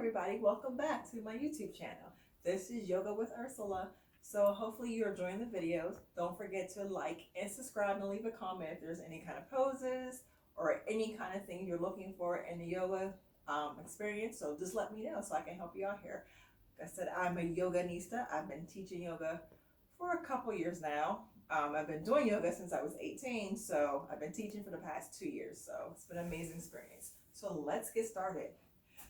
everybody, welcome back to my YouTube channel. This is Yoga with Ursula. So hopefully you're enjoying the videos. Don't forget to like and subscribe and leave a comment if there's any kind of poses or any kind of thing you're looking for in the yoga experience. So just let me know so I can help you out here. Like I said, I'm a yoganista. I've been teaching yoga for a couple years now. I've been doing yoga since I was 18, so I've been teaching for the past 2 years. So it's been an amazing experience. So let's get started.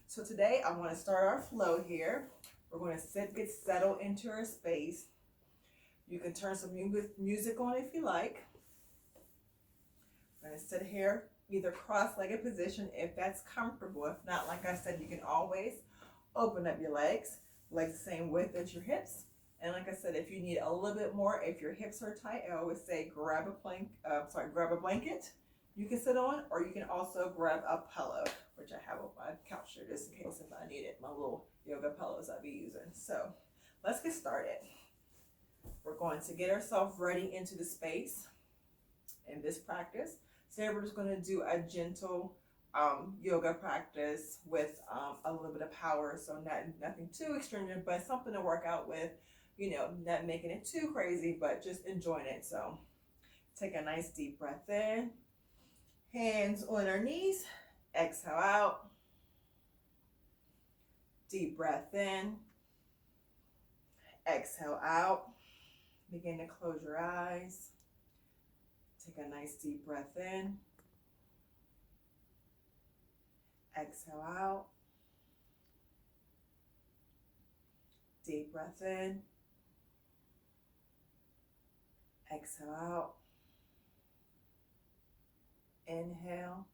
So today I want to start our flow here. We're going to get settled into our space. You can turn some music on if you like. I'm going to sit here, either cross-legged position if that's comfortable. If not, like I said, you can always open up your legs the same width as your hips. And like I said, if you need a little bit more, if your hips are tight, I always say grab a blanket you can sit on, or you can also grab a pillow, which I have on my couch here just in case if I need it, my little yoga pillows I'll be using. So let's get started. We're going to get ourselves ready into the space in this practice. Today we're just going to do a gentle yoga practice with a little bit of power. So nothing too extreme, but something to work out with, not making it too crazy, but just enjoying it. So take a nice deep breath in. Hands on our knees, exhale out. Deep breath in, exhale out. Begin to close your eyes. Take a nice deep breath in, exhale out. Deep breath in, exhale out. Inhale,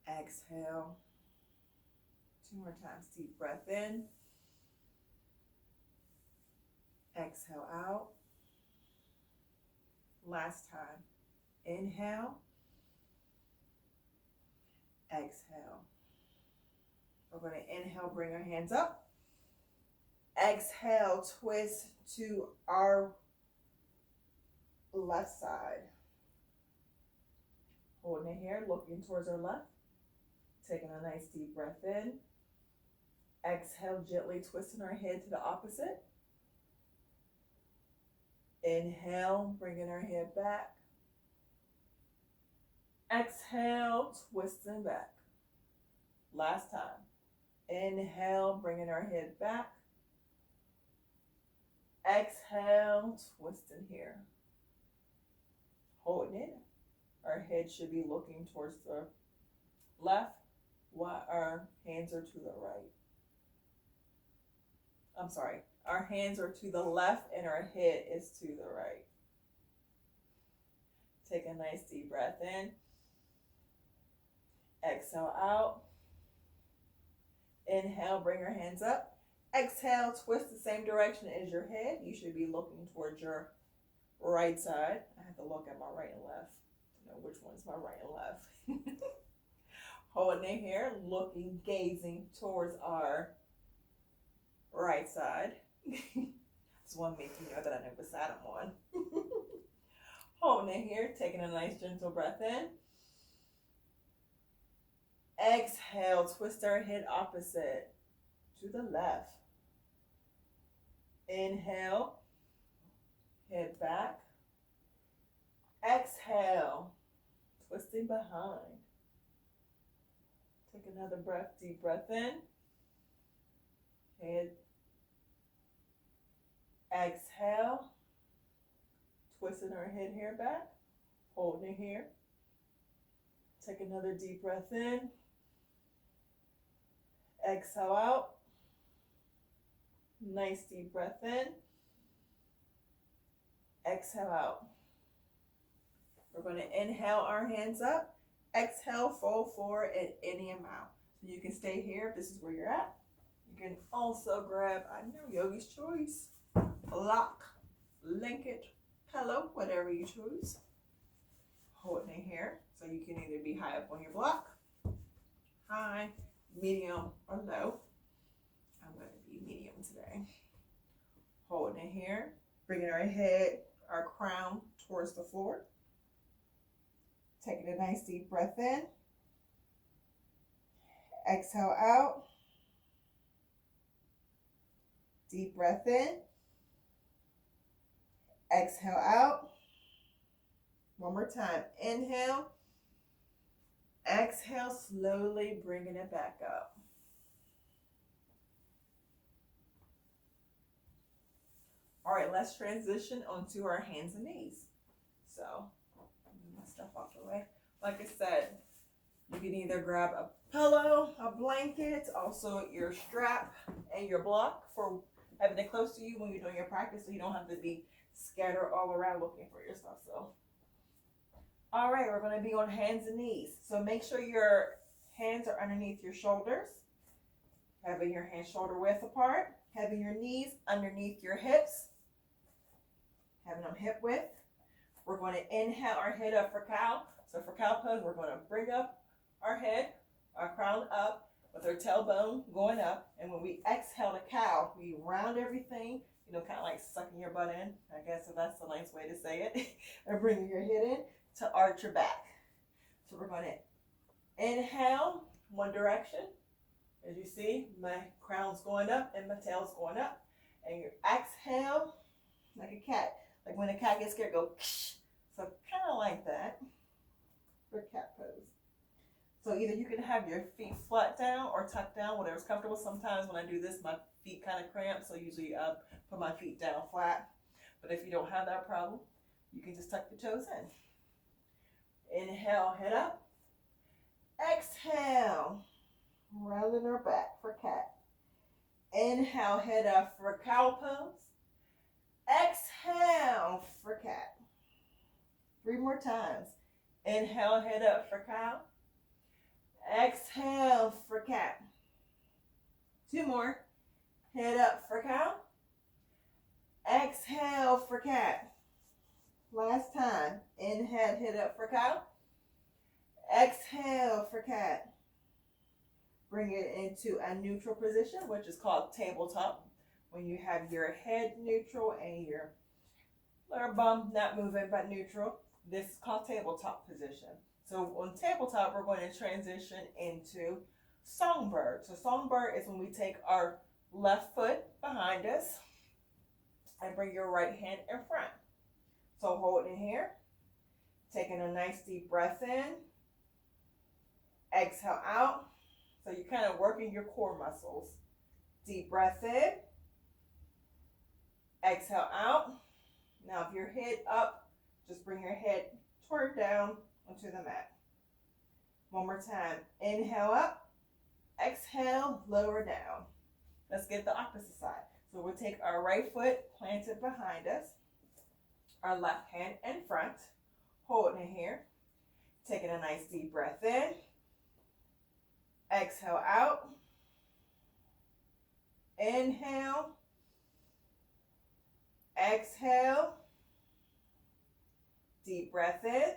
exhale. 2 more times. Deep breath in, exhale out. Last time. Inhale, exhale. We're going to inhale, bring our hands up. Exhale, twist to our left side. Holding it here, looking towards our left. Taking a nice deep breath in. Exhale, gently twisting our head to the opposite. Inhale, bringing our head back. Exhale, twisting back. Last time. Inhale, bringing our head back. Exhale, twisting here. Holding it. Our head should be looking towards the left while our hands are to the right. I'm sorry. Our hands are to the left and our head is to the right. Take a nice deep breath in. Exhale out. Inhale, bring your hands up. Exhale, twist the same direction as your head. You should be looking towards your right side. I have to look at my right and left to know which one's my right and left. Holding it here, looking, gazing towards our right side. This one makes me know that I know what side I'm on. Holding it here, taking a nice gentle breath in. Exhale, twist our head opposite to the left. Inhale, head back. Exhale, twisting behind. Take another breath, deep breath in. Head. Exhale, twisting our head here back. Holding it here. Take another deep breath in. Exhale out. Nice deep breath in. Exhale out. We're going to inhale our hands up. Exhale, fold forward at any amount. So you can stay here if this is where you're at. You can also grab, Yogi's choice, block, blanket, pillow, whatever you choose. Holding it here. So you can either be high up on your block, high, medium, or low. I'm going to be medium today. Holding it here. Bringing our head, our crown towards the floor. Taking a nice deep breath in. Exhale out. Deep breath in. Exhale out. One more time. Inhale. Exhale, slowly bringing it back up. All right, let's transition onto our hands and knees. So, move my stuff off the way. Like I said, you can either grab a pillow, a blanket, also your strap and your block for having it close to you when you're doing your practice, so you don't have to be scattered all around looking for your stuff. So, all right, we're going to be on hands and knees. So make sure your hands are underneath your shoulders, having your hands shoulder width apart, having your knees underneath your hips, having them hip width. We're going to inhale our head up for cow. So for cow pose, we're going to bring up our head, our crown up with our tailbone going up. And when we exhale to cow, we round everything, kind of like sucking your butt in, I guess, if that's the nice way to say it, or bringing your head in to arch your back. So we're going to inhale one direction. As you see, my crown's going up and my tail's going up. And you exhale like a cat. Like when a cat gets scared, go ksh. So kind of like that for cat pose. So either you can have your feet flat down or tucked down, whatever's comfortable. Sometimes when I do this, my feet kind of cramp, so usually I put my feet down flat. But if you don't have that problem, you can just tuck your toes in. Inhale, head up. Exhale, rounding our back for cat. Inhale, head up for cow pose. Exhale for cat. 3 more times. Inhale, head up for cow. Exhale for cat. 2 more. Head up for cow. Exhale for cat. Last time. Inhale, head up for cow. Exhale for cat. Bring it into a neutral position, which is called tabletop. When you have your head neutral and your lower bum not moving but neutral, this is called tabletop position. So on tabletop, we're going to transition into songbird. So songbird is when we take our left foot behind us and bring your right hand in front. So hold it here, taking a nice deep breath in, exhale out. So you're kind of working your core muscles. Deep breath in, exhale out. Now if your head up, just bring your head toward down onto the mat. One more time. Inhale up, exhale, lower down. Let's get the opposite side. So we'll take our right foot planted behind us, our left hand in front, holding it here, taking a nice deep breath in, exhale out, inhale, exhale, deep breath in,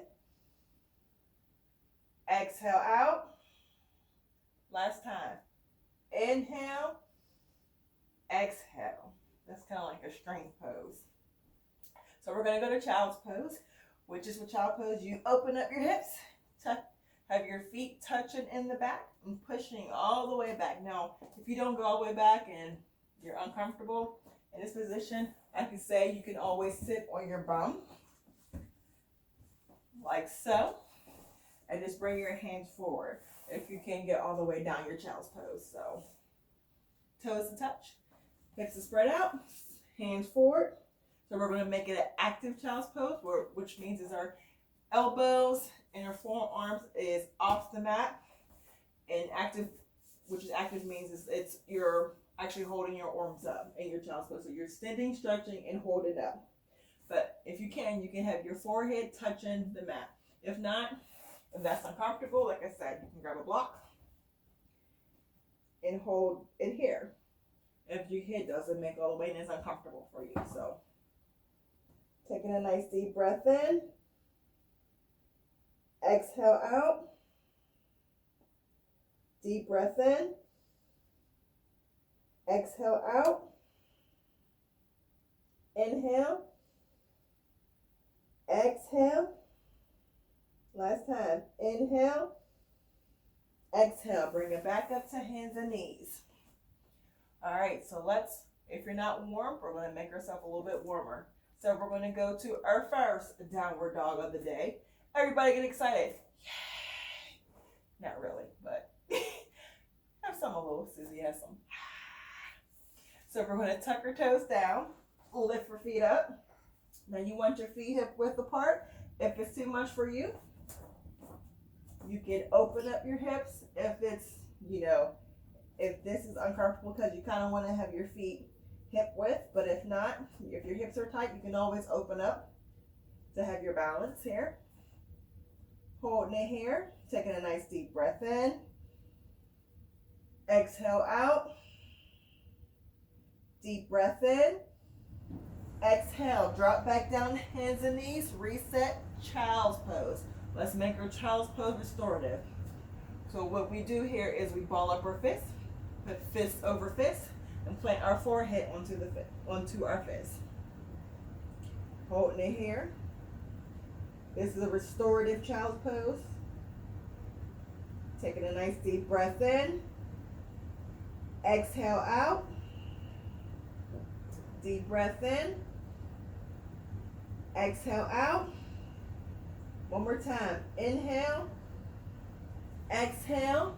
exhale out. Last time. Inhale, exhale. That's kind of like a string pose. So we're going to go to child's pose, which is with child pose. You open up your hips, have your feet touching in the back and pushing all the way back. Now, if you don't go all the way back and you're uncomfortable in this position, I can say you can always sit on your bum, like so, and just bring your hands forward if you can't get all the way down your child's pose. So, toes to touch, hips to spread out, hands forward. So we're going to make it an active child's pose, which means is our elbows and our forearms is off the mat. And active, which is active means is it's you're actually holding your arms up in your child's pose. So you're extending, stretching, and hold it up. But if you can have your forehead touching the mat. If not, if that's uncomfortable, like I said, you can grab a block and hold it here. If your head doesn't make all the way and it's uncomfortable for you. So taking a nice deep breath in, exhale out, deep breath in, exhale out, inhale, exhale, last time, inhale, Exhale, bring it back up to hands and knees. All right, so if you're not warm, we're going to make ourselves a little bit warmer. So we're going to go to our first downward dog of the day. Everybody get excited. Yay! Not really, but have some a little. Susie has some. So we're going to tuck our toes down, lift our feet up. Now you want your feet hip width apart. If it's too much for you, you can open up your hips. If it's, if this is uncomfortable because you kind of want to have your feet hip width, but if not, if your hips are tight, you can always open up to have your balance here. Holding it here, taking a nice deep breath in. Exhale out. Deep breath in. Exhale, drop back down, hands and knees, reset, child's pose. Let's make our child's pose restorative. So what we do here is we ball up our fists, put fist over fist, and plant our forehead onto our fist. Holding it here. This is a restorative child's pose. Taking a nice deep breath in. Exhale out. Deep breath in. Exhale out. One more time. Inhale. Exhale.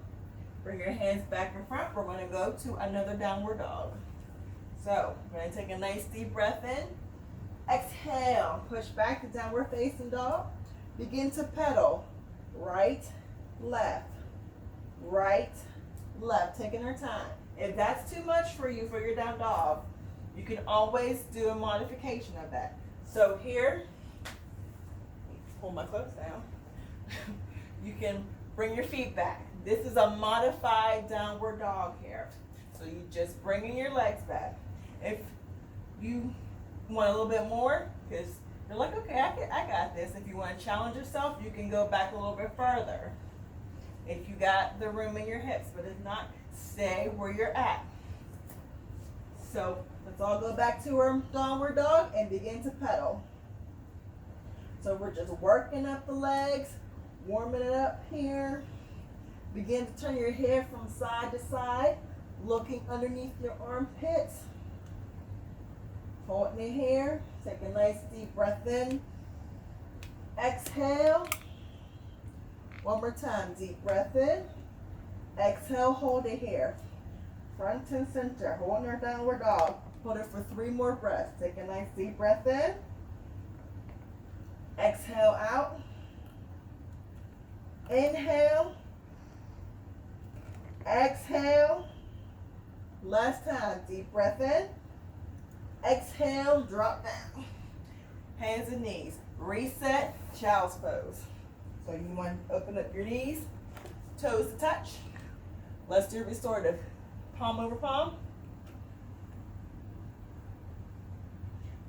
Bring your hands back in front. We're going to go to another downward dog. So we're going to take a nice deep breath in. Exhale. Push back to downward facing dog. Begin to pedal. Right, left. Right, left. Taking our time. If that's too much for you for your down dog, you can always do a modification of that. So here, pull my clothes down. You can bring your feet back. This is a modified downward dog here. So you just bringing your legs back. If you want a little bit more, because you're like, okay, I got this. If you want to challenge yourself, you can go back a little bit further. If you got the room in your hips, but if not, stay where you're at. So let's all go back to our downward dog and begin to pedal. So we're just working up the legs, warming it up here. Begin to turn your head from side to side, looking underneath your armpits. Holding it here. Take a nice deep breath in. Exhale. One more time. Deep breath in. Exhale. Hold it here. Front and center. Holding our downward dog. Hold it for 3 more breaths. Take a nice deep breath in. Exhale out. Inhale. Exhale. Last time. Deep breath in. Exhale. Drop down. Hands and knees. Reset. Child's pose. So you want to open up your knees. Toes to touch. Let's do restorative. Palm over palm.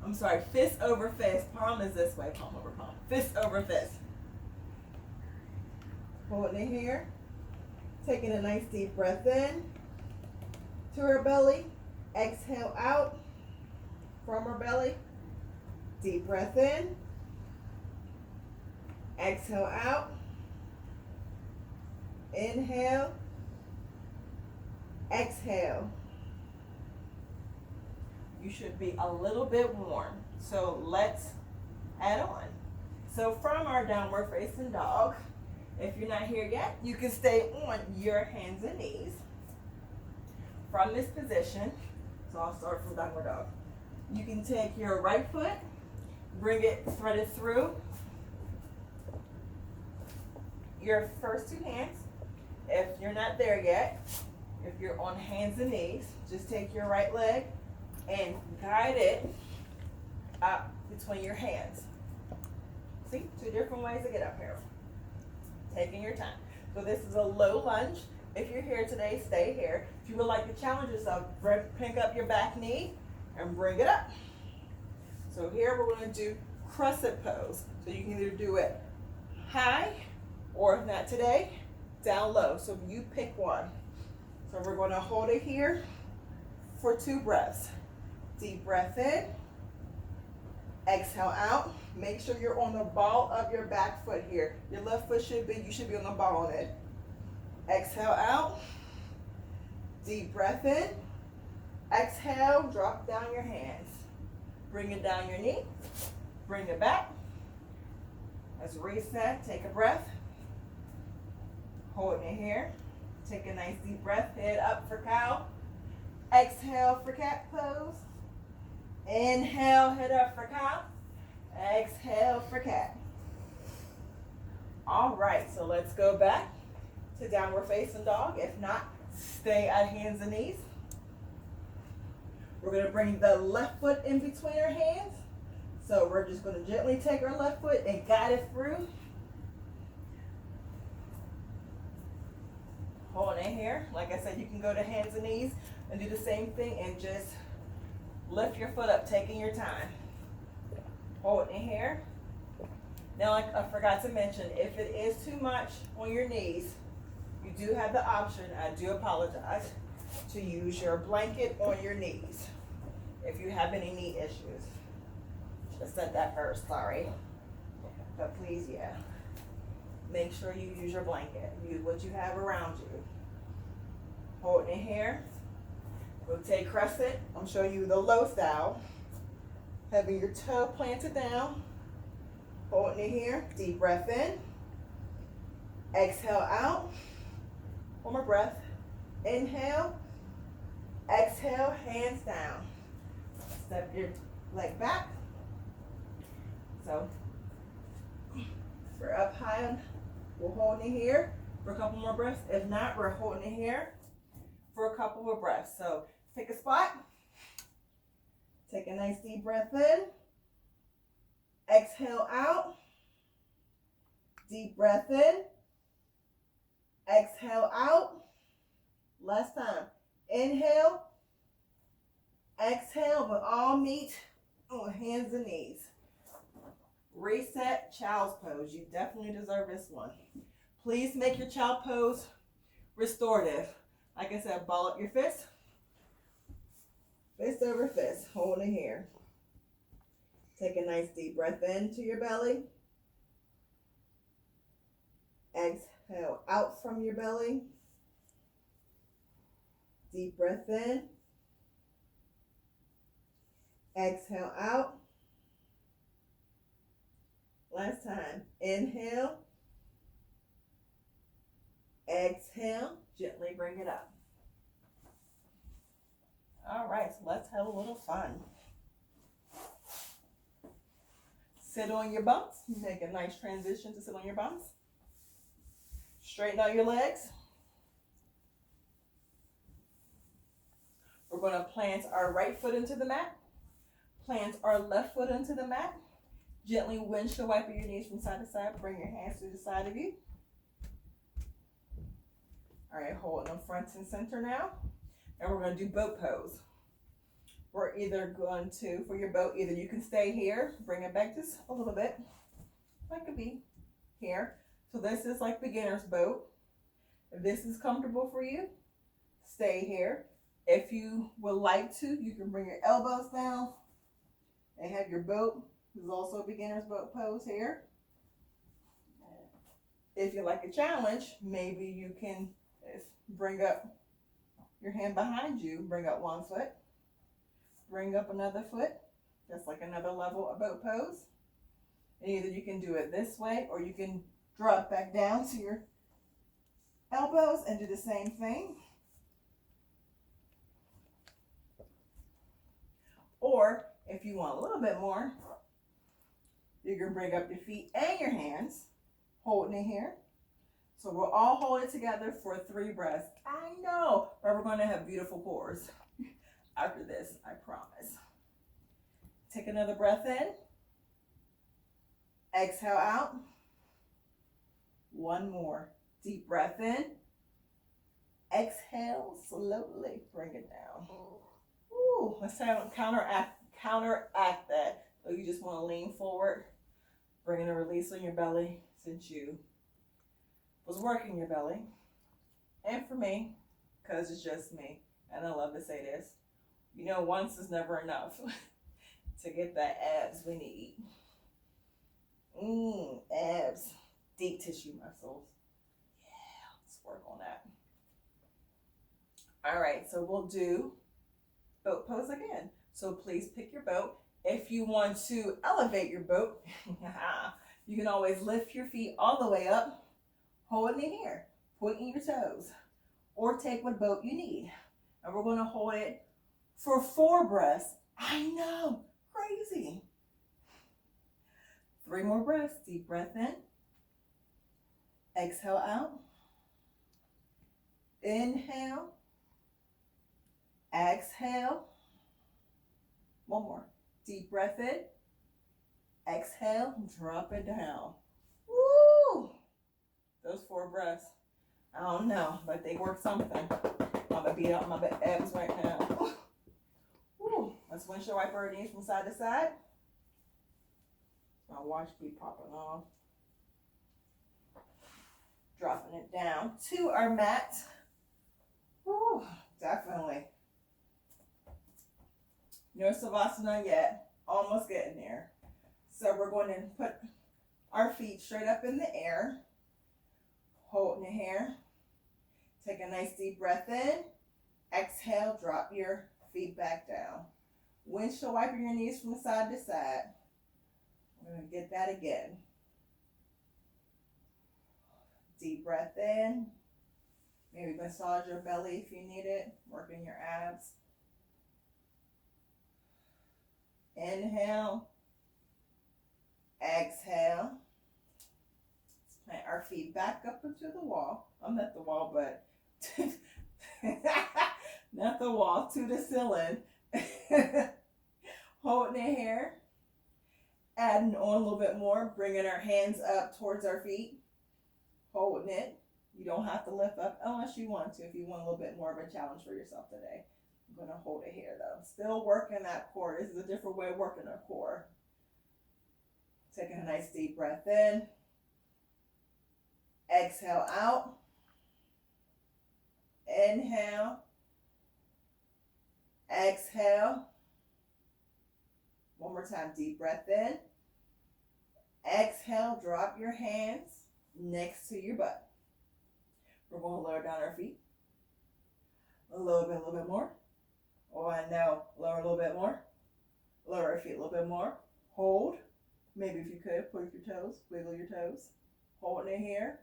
I'm sorry, fist over fist. Palm is this way, palm over palm. Fist over fist. Holding it here. Taking a nice deep breath in to our belly. Exhale out from our belly. Deep breath in. Exhale out. Inhale. Exhale. You should be a little bit warm. So let's add on. So from our downward facing dog, if you're not here yet, you can stay on your hands and knees. From this position, so I'll start from downward dog. You can take your right foot, bring it threaded through your first 2 hands. If you're not there yet, if you're on hands and knees, just take your right leg and guide it up between your hands. See, 2 different ways to get up here. Taking your time. So this is a low lunge. If you're here today, stay here. If you would like to challenge yourself, pick up your back knee and bring it up. So here we're going to do crescent pose. So you can either do it high, or if not today, down low. So you pick one. So we're going to hold it here for 2 breaths. Deep breath in. Exhale out. Make sure you're on the ball of your back foot here. Your left foot you should be on the ball on it. Exhale out. Deep breath in. Exhale, drop down your hands. Bring it down your knee. Bring it back. Let's reset. Take a breath. Holding it here. Take a nice deep breath. Head up for cow. Exhale for cat pose. Inhale, head up for cow. Exhale for cat. All right, so let's go back to downward facing dog. If not, stay at hands and knees. We're going to bring the left foot in between our hands. So we're just going to gently take our left foot and guide it through. Holding it here. Like I said, you can go to hands and knees and do the same thing and just lift your foot up, taking your time. Holding it here. Now, like I forgot to mention, if it is too much on your knees, you do have the option, I do apologize, to use your blanket on your knees if you have any knee issues. Should have said that first, sorry. But please, yeah, make sure you use your blanket. Use what you have around you. Holding it here. Rotate crescent. I'm showing you the low style. Having your toe planted down. Holding it here. Deep breath in. Exhale out. One more breath. Inhale. Exhale, hands down. Step your leg back. So we're up high. We're holding it here for a couple more breaths. If not, we're holding it here for a couple more breaths. So pick a spot. Take a nice deep breath in. Exhale out. Deep breath in. Exhale out. Last time. Inhale. Exhale, but all meet on hands and knees. Reset child's pose. You definitely deserve this one. Please make your child pose restorative. Like I said, ball up your fist. Fist over fist. Hold it here. Take a nice deep breath into your belly. Exhale out from your belly. Deep breath in. Exhale out. Last time. Inhale. Exhale. Gently bring it up. All right, so let's have a little fun. Sit on your bumps. Make a nice transition to sit on your bumps. Straighten out your legs. We're going to plant our right foot into the mat. Plant our left foot into the mat. Gently windshield wipe your knees from side to side. Bring your hands to the side of you. All right, hold them front and center now. And we're going to do boat pose. We're either going to, for your boat, either you can stay here, bring it back just a little bit. That could be here. So this is like beginner's boat. If this is comfortable for you, stay here. If you would like to, you can bring your elbows down and have your boat. This is also a beginner's boat pose here. If you like a challenge, maybe you can bring up your hand behind you, bring up one foot, bring up another foot, just like another level of boat pose. And either you can do it this way or you can drop back down to your elbows and do the same thing. Or if you want a little bit more, you can bring up your feet and your hands, holding it here. So we'll all hold it together for 3 breaths. I know, but we're going to have beautiful cores after this, I promise. Take another breath in. Exhale out. One more. Deep breath in. Exhale, slowly bring it down. Ooh, let's counteract that. So you just want to lean forward, bringing a release on your belly since you was working your belly. And for me, because it's just me, and I love to say this, you know, once is never enough to get that abs we need. Abs, deep tissue muscles. Yeah, let's work on that. All right, so we'll do boat pose again. So please pick your boat. If you want to elevate your boat, you can always lift your feet all the way up, holding it here, pointing your toes, or take what boat you need. And we're going to hold it for 4 breaths. I know, crazy. 3 more breaths. Deep breath in. Exhale out. Inhale. Exhale. One more. Deep breath in. Exhale. Drop it down. Woo! Those 4 breaths. I don't know, but they work something. I'm going to beat out my abs right now. Woo! Let's windshield wiper our knees from side to side. My watch keep popping off. Dropping it down to our mat. Woo! Definitely. No savasana yet. Almost getting there. So we're going to put our feet straight up in the air. Holding it here. Take a nice deep breath in. Exhale, drop your feet back down. Windshield wiping your knees from side to side. We're going to get that again. Deep breath in. Maybe massage your belly if you need it. Working your abs. Inhale. Exhale. Let's plant our feet back up into the wall. I'm not the wall, but not the wall, to the ceiling. Holding it here. Adding on a little bit more. Bringing our hands up towards our feet. Holding it. You don't have to lift up unless you want to, if you want a little bit more of a challenge for yourself today. I'm going to hold it here though. Still working that core. This is a different way of working our core. Taking a nice deep breath in. Exhale out. Inhale. Exhale. One more time. Deep breath in. Exhale. Drop your hands next to your butt. We're going to lower down our feet. A little bit more. Oh, I know. Lower a little bit more. Lower our feet a little bit more. Hold. Maybe if you could, point your toes, wiggle your toes. Holding it here.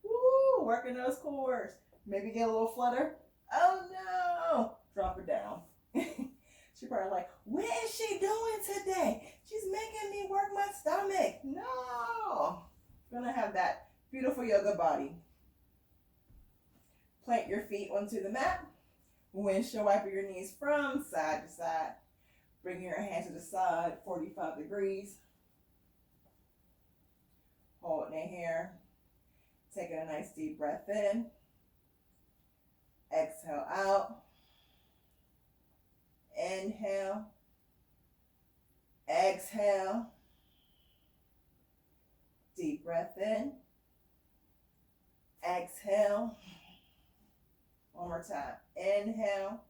Woo! Working those cores. Maybe get a little flutter. Oh no! Drop it down. She's probably like, what is she doing today? She's making me work my stomach. No! Gonna have that beautiful yoga body. Plant your feet onto the mat. Windshield wiper your knees from side to side. Bring your hands to the side, 45 degrees. Holding it here. Taking a nice deep breath in. Exhale out. Inhale. Exhale. Deep breath in. Exhale. One more time. Inhale.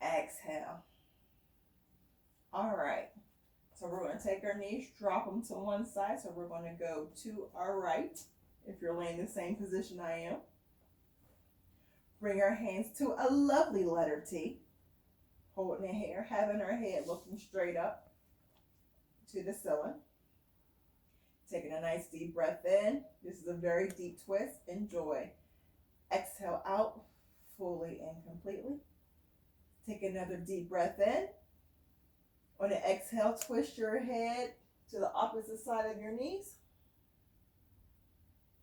Exhale. All right. So we're going to take our knees, drop them to one side. So we're going to go to our right. If you're laying in the same position I am. Bring our hands to a lovely letter T. Holding it here, having our head looking straight up to the ceiling. Taking a nice deep breath in. This is a very deep twist. Enjoy. Exhale out fully and completely. Take another deep breath in. On the exhale, twist your head to the opposite side of your knees.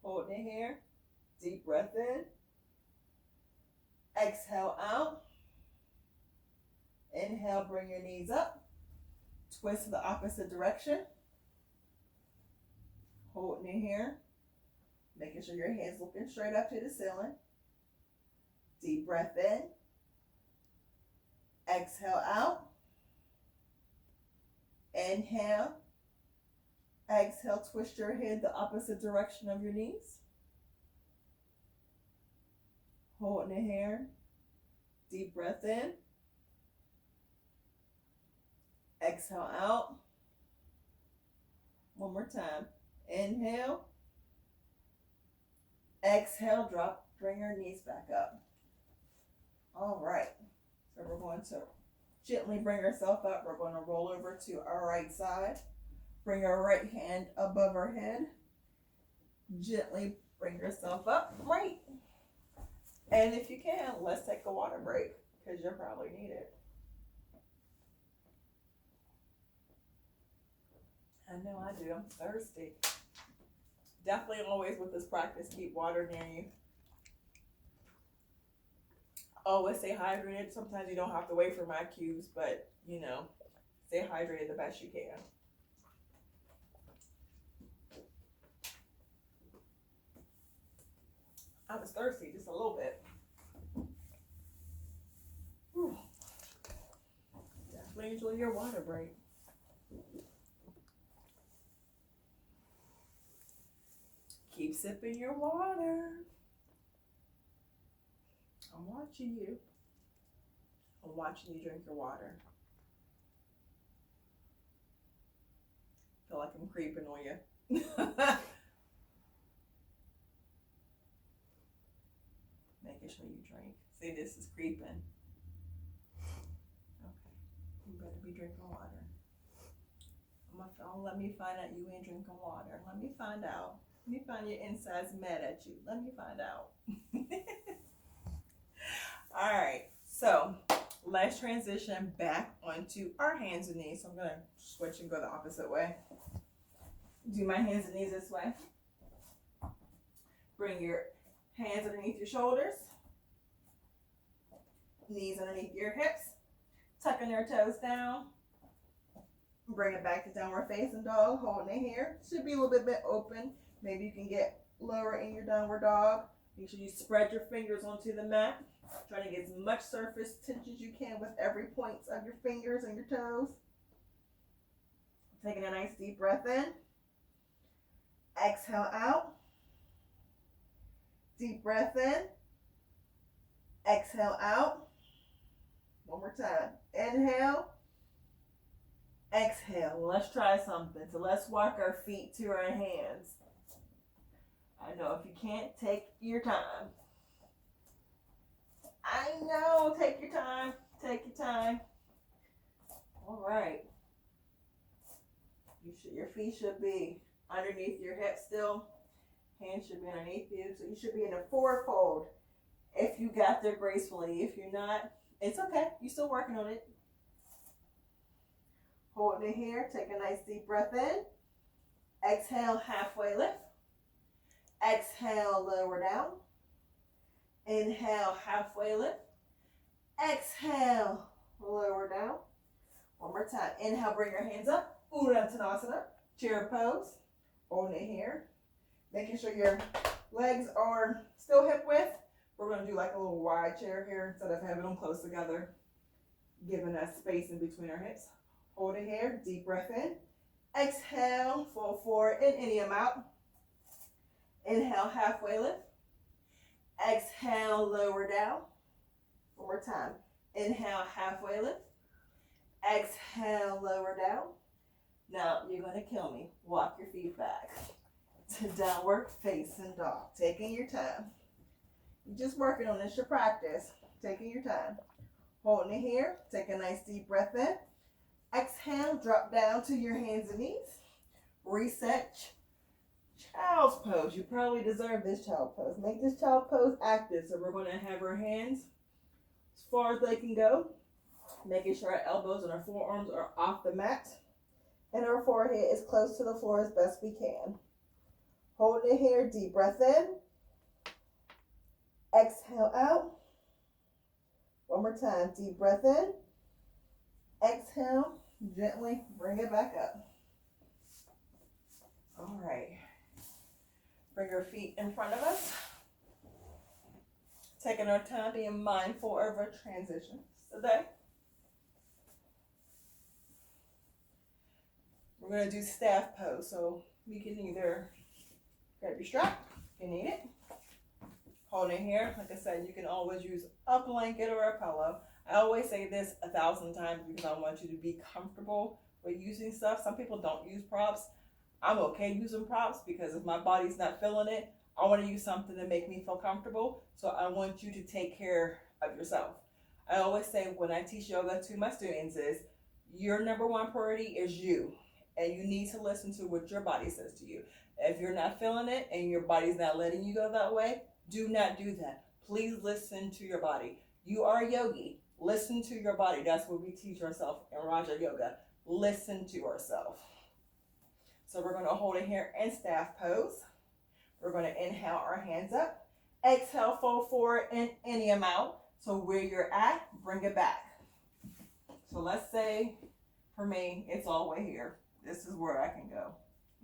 Holding it here. Deep breath in. Exhale out. Inhale, bring your knees up. Twist to the opposite direction. Holding it here. Making sure your head's looking straight up to the ceiling. Deep breath in. Exhale out. Inhale. Exhale, twist your head the opposite direction of your knees. Holding it here. Deep breath in. Exhale out. One more time. Inhale. Exhale, drop, bring your knees back up. All right. So we're going to gently bring ourselves up. We're going to roll over to our right side. Bring our right hand above our head. Gently bring yourself up. Right. And if you can, let's take a water break because you'll probably need it. I know I do. I'm thirsty. Definitely always with this practice, keep water near you. Always stay hydrated. Sometimes you don't have to wait for my cues, but you know, stay hydrated the best you can. I was thirsty just a little bit. Whew. Definitely enjoy your water break. Keep sipping your water. I'm watching you. I'm watching you drink your water. Feel like I'm creeping on you. Making sure you drink. See, this is creeping. Okay. You better be drinking water. On my phone, let me find out you ain't drinking water. Let me find out. Let me find your insides mad at you. Let me find out. All right. So let's transition back onto our hands and knees. So I'm going to switch and go the opposite way. Do my hands and knees this way. Bring your hands underneath your shoulders. Knees underneath your hips. Tucking your toes down. Bring it back to downward facing dog. Holding it here. Should be a little bit open. Maybe you can get lower in your downward dog. Make sure you spread your fingers onto the mat. Try to get as much surface tension as you can with every point of your fingers and your toes. Taking a nice deep breath in. Exhale out. Deep breath in. Exhale out. One more time. Inhale. Exhale. Let's try something. So let's walk our feet to our hands. I know if you can't, take your time. I know. Take your time. Take your time. All right. Your feet should be underneath your hips still. Hands should be underneath you. So you should be in a forward fold if you got there gracefully. If you're not, it's okay. You're still working on it. Holding it here. Take a nice deep breath in. Exhale, halfway lift. Exhale, lower down. Inhale, halfway lift. Exhale, lower down. One more time. Inhale, bring your hands up. Uttanasana, chair pose. Holding it here. Making sure your legs are still hip width. We're going to do like a little wide chair here instead of having them close together. Giving us space in between our hips. Hold it here. Deep breath in. Exhale, fold forward in any amount. Inhale, halfway lift. Exhale, lower down. One more time. Inhale, halfway lift. Exhale, lower down. Now, you're going to kill me. Walk your feet back to downward facing dog. Taking your time. You're just working on this, your practice. Taking your time. Holding it here. Take a nice deep breath in. Exhale, drop down to your hands and knees. Reset. Child's pose. You probably deserve this child pose. Make this child pose active. So we're going to have our hands as far as they can go. Making sure our elbows and our forearms are off the mat. And our forehead is close to the floor as best we can. Holding it here. Deep breath in. Exhale out. One more time. Deep breath in. Exhale. Gently bring it back up. All right. Bring our feet in front of us. Taking our time, being mindful of our transitions today. We're going to do staff pose. So you can either grab your strap if you need it. Hold it here. Like I said, you can always use a blanket or a pillow. I always say this 1,000 times because I want you to be comfortable with using stuff. Some people don't use props. I'm okay using props because if my body's not feeling it, I want to use something to make me feel comfortable. So I want you to take care of yourself. I always say when I teach yoga to my students is your number one priority is you. And you need to listen to what your body says to you. If you're not feeling it and your body's not letting you go that way, do not do that. Please listen to your body. You are a yogi. Listen to your body. That's what we teach ourselves in Raja Yoga. Listen to ourselves. So we're going to hold it here in staff pose. We're going to inhale our hands up. Exhale, fold forward in any amount. So where you're at, bring it back. So let's say, for me, it's all the way here. This is where I can go.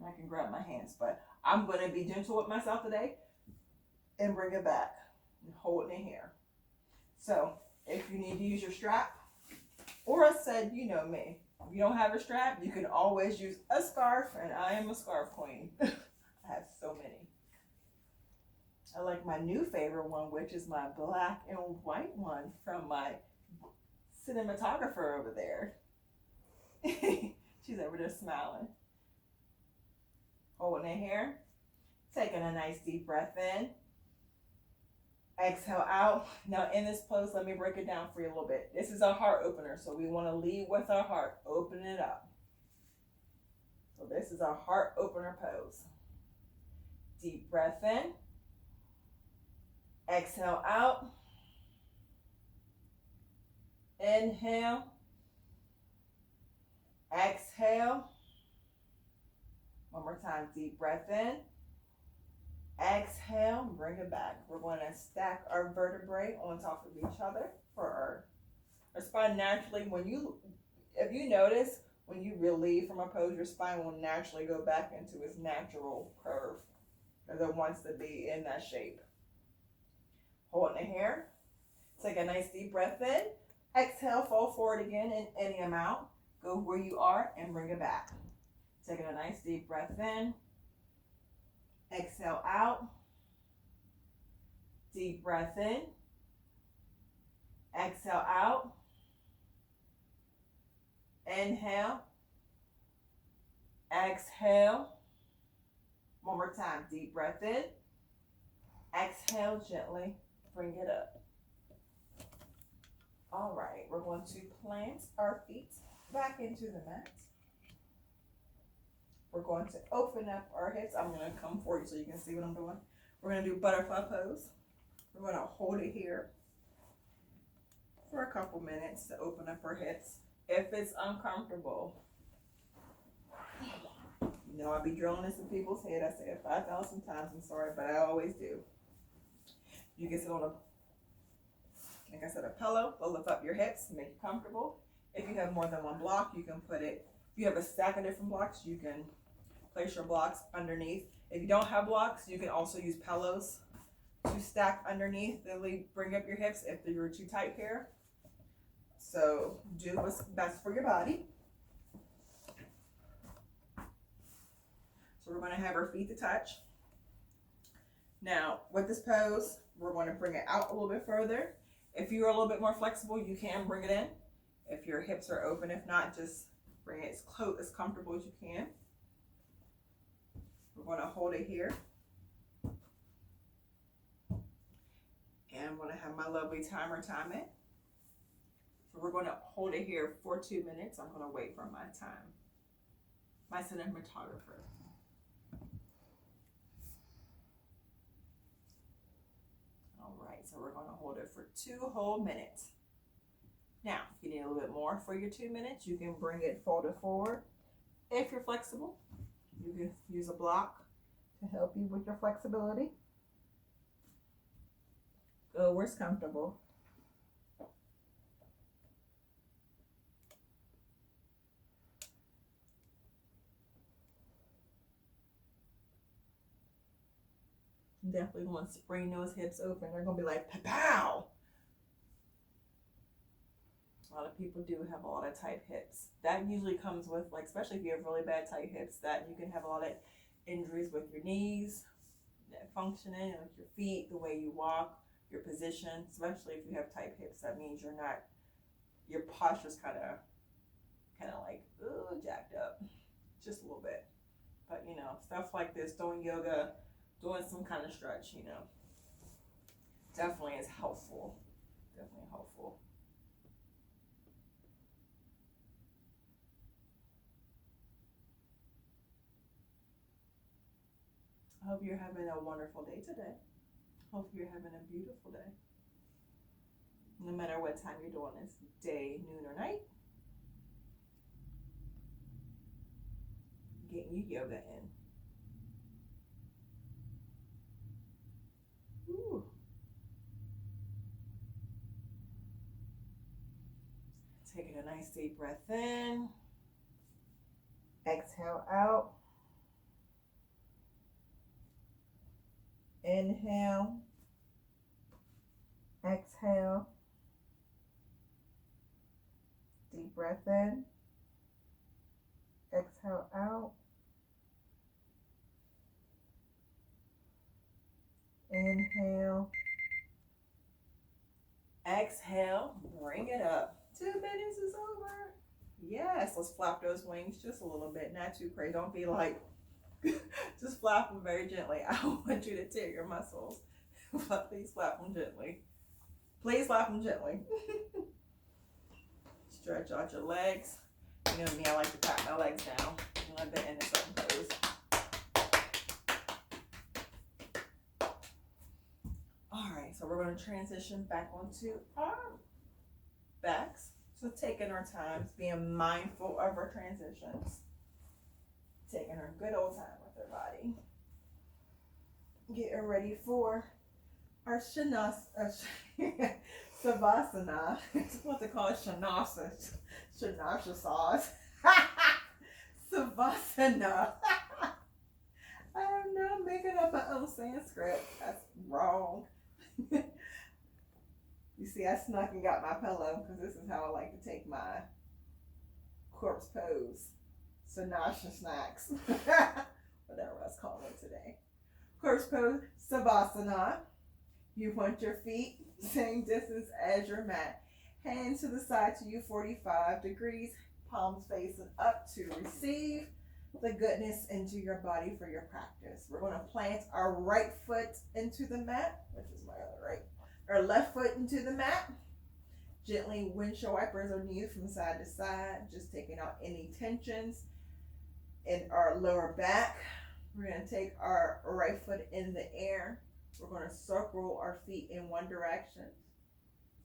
I can grab my hands, but I'm going to be gentle with myself today and bring it back and hold it here. So if you need to use your strap, or I said, you know me, if you don't have a strap, you can always use a scarf, and I am a scarf queen. I have so many. I like my new favorite one, which is my black and white one from my cinematographer over there. She's over there smiling. Holding it here. Taking a nice deep breath in. Exhale out. Now in this pose, let me break it down for you a little bit. This is a heart opener, so we want to lead with our heart. Open it up. So this is our heart opener pose. Deep breath in. Exhale out. Inhale. Exhale. One more time. Deep breath in. Exhale. Bring it back. We're going to stack our vertebrae on top of each other for our spine. Naturally, if you notice, when you relieve from a pose, your spine will naturally go back into its natural curve because it wants to be in that shape. Holding it here. Take a nice deep breath in. Exhale, fold forward again in any amount. Go where you are and bring it back. Taking a nice deep breath in. Exhale out. Deep breath in. Exhale out. Inhale. Exhale. One more time. Deep breath in. Exhale gently. Bring it up. All right. We're going to plant our feet back into the mat. We're going to open up our hips. I'm going to come for you so you can see what I'm doing. We're going to do butterfly pose. We're going to hold it here for a couple minutes to open up our hips. If it's uncomfortable, you know I'll be drilling this in people's head. I say it 5,000 times. I'm sorry, but I always do. You can sit on like I said, a pillow. Will lift up your hips and make you comfortable. If you have more than one block, you can put it. If you have a stack of different blocks, you can place your blocks underneath. If you don't have blocks, you can also use pillows to stack underneath. They'll bring up your hips if you're too tight here. So do what's best for your body. So we're going to have our feet to touch. Now, with this pose, we're going to bring it out a little bit further. If you're a little bit more flexible, you can bring it in. If your hips are open, if not, just bring it as comfortable as you can. We're going to hold it here. And I'm going to have my lovely timer time it. So we're going to hold it here for 2 minutes. I'm going to wait for my time. My cinematographer. All right, so we're going to hold it for 2 whole minutes. Now, if you need a little bit more for your 2 minutes, you can bring it folded forward. If you're flexible, you can use a block to help you with your flexibility. Go where's comfortable. Definitely want to spring those hips open. They're going to be like, pow! A lot of people do have a lot of tight hips. That usually comes with, like, especially if you have really bad tight hips, that you can have a lot of injuries with your knees, functioning, like your feet, the way you walk, your position, especially if you have tight hips. That means your posture's kind of like, ooh, jacked up, just a little bit. But, you know, stuff like this, doing yoga doing some kind of stretch, you know, definitely is helpful. Definitely helpful. I hope you're having a wonderful day today. Hope you're having a beautiful day. No matter what time you're doing this, day, noon, or night, getting you yoga in. Ooh. Taking a nice deep breath in. Exhale out. Inhale. Exhale. Deep breath in. Exhale out. Inhale. Exhale. Bring it up. 2 minutes is over. Yes, let's flap those wings just a little bit. Not too crazy. Don't be like, just flap them very gently. I don't want you to tear your muscles. But please flap them gently. Please flap them gently. Stretch out your legs. You know me, I like to pat my legs down when I've been in a certain pose. All right, so we're going to transition back onto our backs. So taking our time, being mindful of our transitions. Taking our good old time with our body. Getting ready for our Savasana. It's what they call it, Shanasa sauce. Savasana. I am not making up my own Sanskrit. That's wrong. You see, I snuck and got my pillow because this is how I like to take my corpse pose. Sanasha snacks. Whatever I was calling it today. Corpse pose, Savasana. You want your feet same distance as your mat. Hands to the side to you, 45 degrees. Palms facing up to receive the goodness into your body for your practice. We're going to plant our right foot into the mat, which is my other right. Our left foot into the mat. Gently windshield wipers our knees from side to side, just taking out any tensions in our lower back. We're going to take our right foot in the air. We're going to circle our feet in one direction,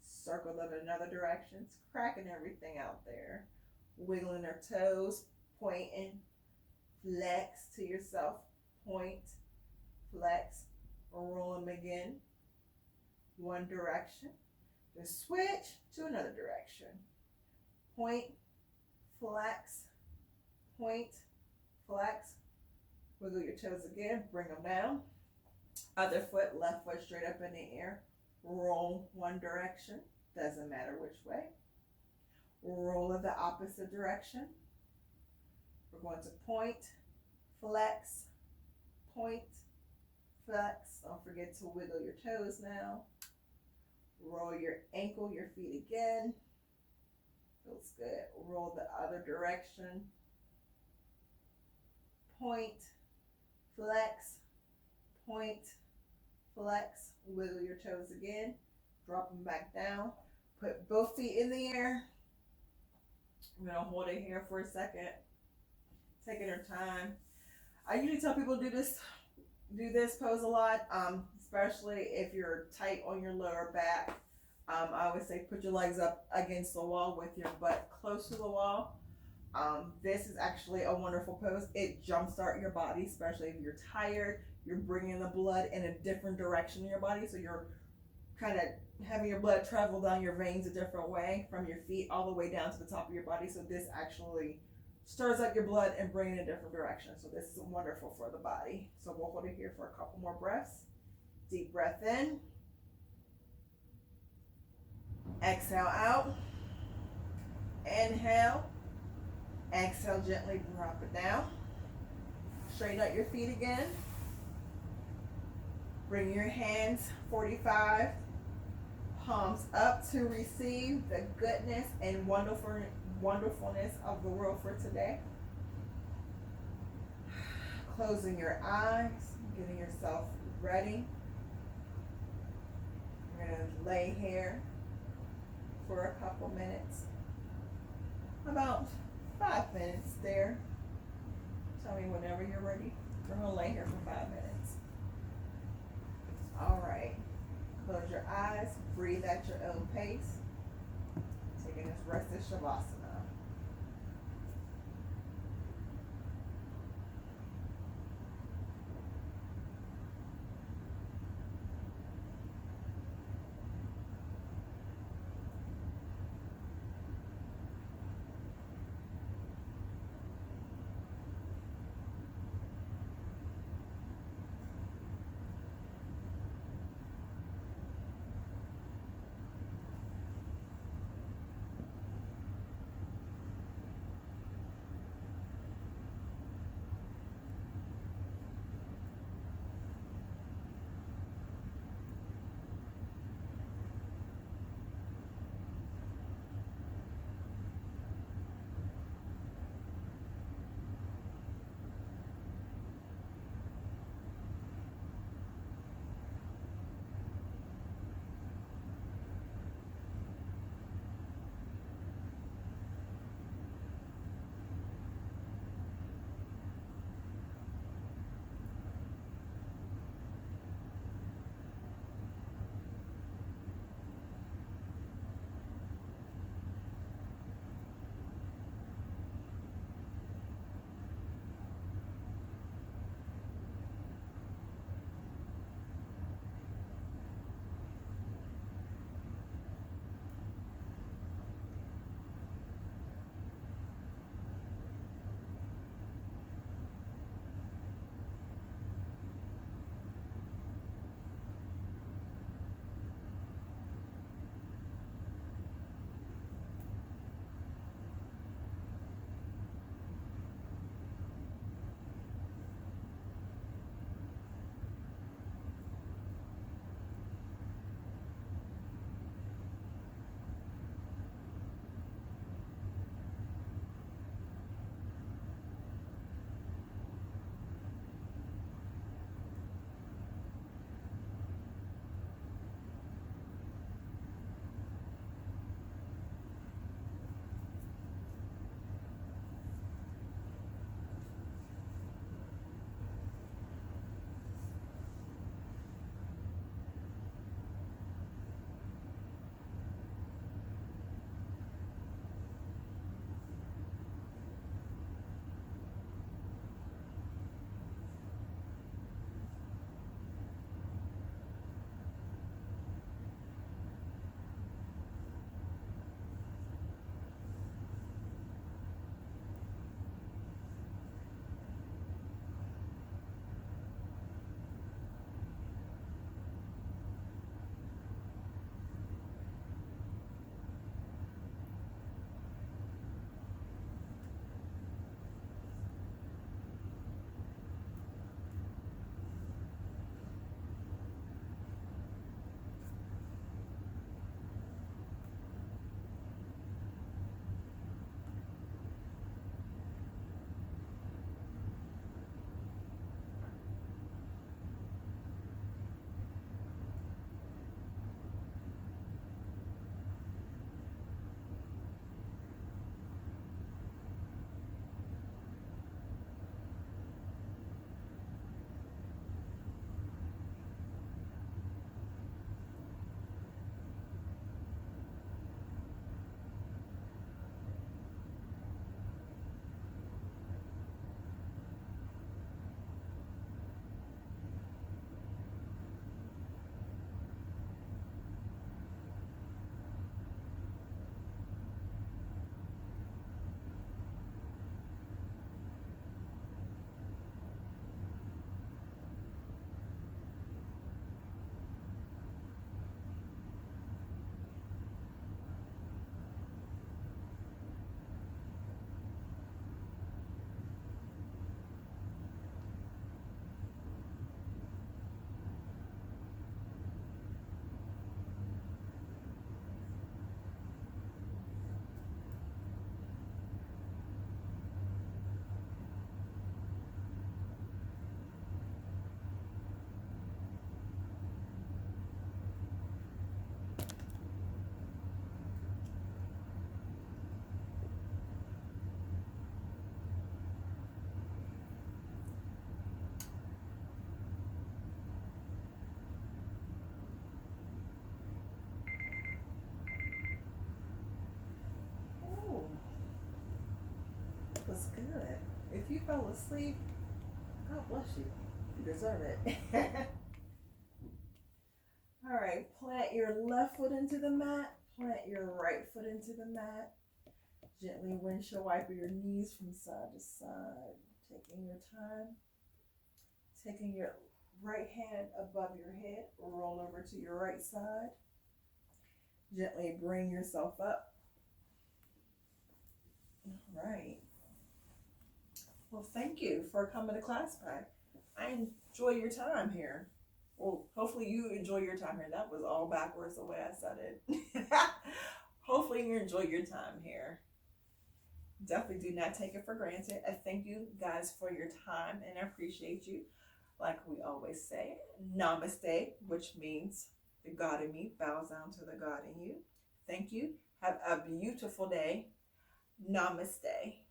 circle them in another direction, cracking everything out there, wiggling our toes, pointing, flex to yourself, point, flex, roll them again, one direction, just switch to another direction, point, flex, wiggle your toes again, bring them down, other foot, left foot straight up in the air, roll one direction, doesn't matter which way, roll in the opposite direction. We're going to point, flex, don't forget to wiggle your toes now, roll your ankle, your feet again, feels good, roll the other direction, point, flex, wiggle your toes again, drop them back down, put both feet in the air. I'm going to hold it here for a second, taking our time. I usually tell people do this pose a lot, especially if you're tight on your lower back. I always say put your legs up against the wall with your butt close to the wall. This is actually a wonderful pose. It jumpstarts your body, especially if you're tired. You're bringing the blood in a different direction in your body, so you're kind of having your blood travel down your veins a different way from your feet all the way down to the top of your body. So this actually stirs up your blood and brings it in a different direction. So this is wonderful for the body. So we'll hold it here for a couple more breaths. Deep breath in. Exhale out. Inhale. Exhale, gently drop it down. Straighten out your feet again. Bring your hands 45, palms up to receive the goodness and wonderfulness of the world for today. closing your eyes, getting yourself ready. You're going to lay here for a couple minutes, about 5 minutes there. Tell me whenever you're ready. We're going to lay here for 5 minutes. All right. Close your eyes, breathe at your own pace. Taking this rest of Shavasana. If you fell asleep, God bless you. You deserve it. All right, plant your left foot into the mat. Plant your right foot into the mat. Gently windshield wiper your knees from side to side. Taking your time. Taking your right hand above your head. Roll over to your right side. Gently bring yourself up. All right. Well, thank you for coming to class today. I enjoy your time here. Well, hopefully you enjoy your time here. That was all backwards the way I said it. Hopefully you enjoy your time here. Definitely do not take it for granted. I thank you guys for your time and I appreciate you. Like we always say, Namaste, which means the God in me bows down to the God in you. Thank you. Have a beautiful day. Namaste.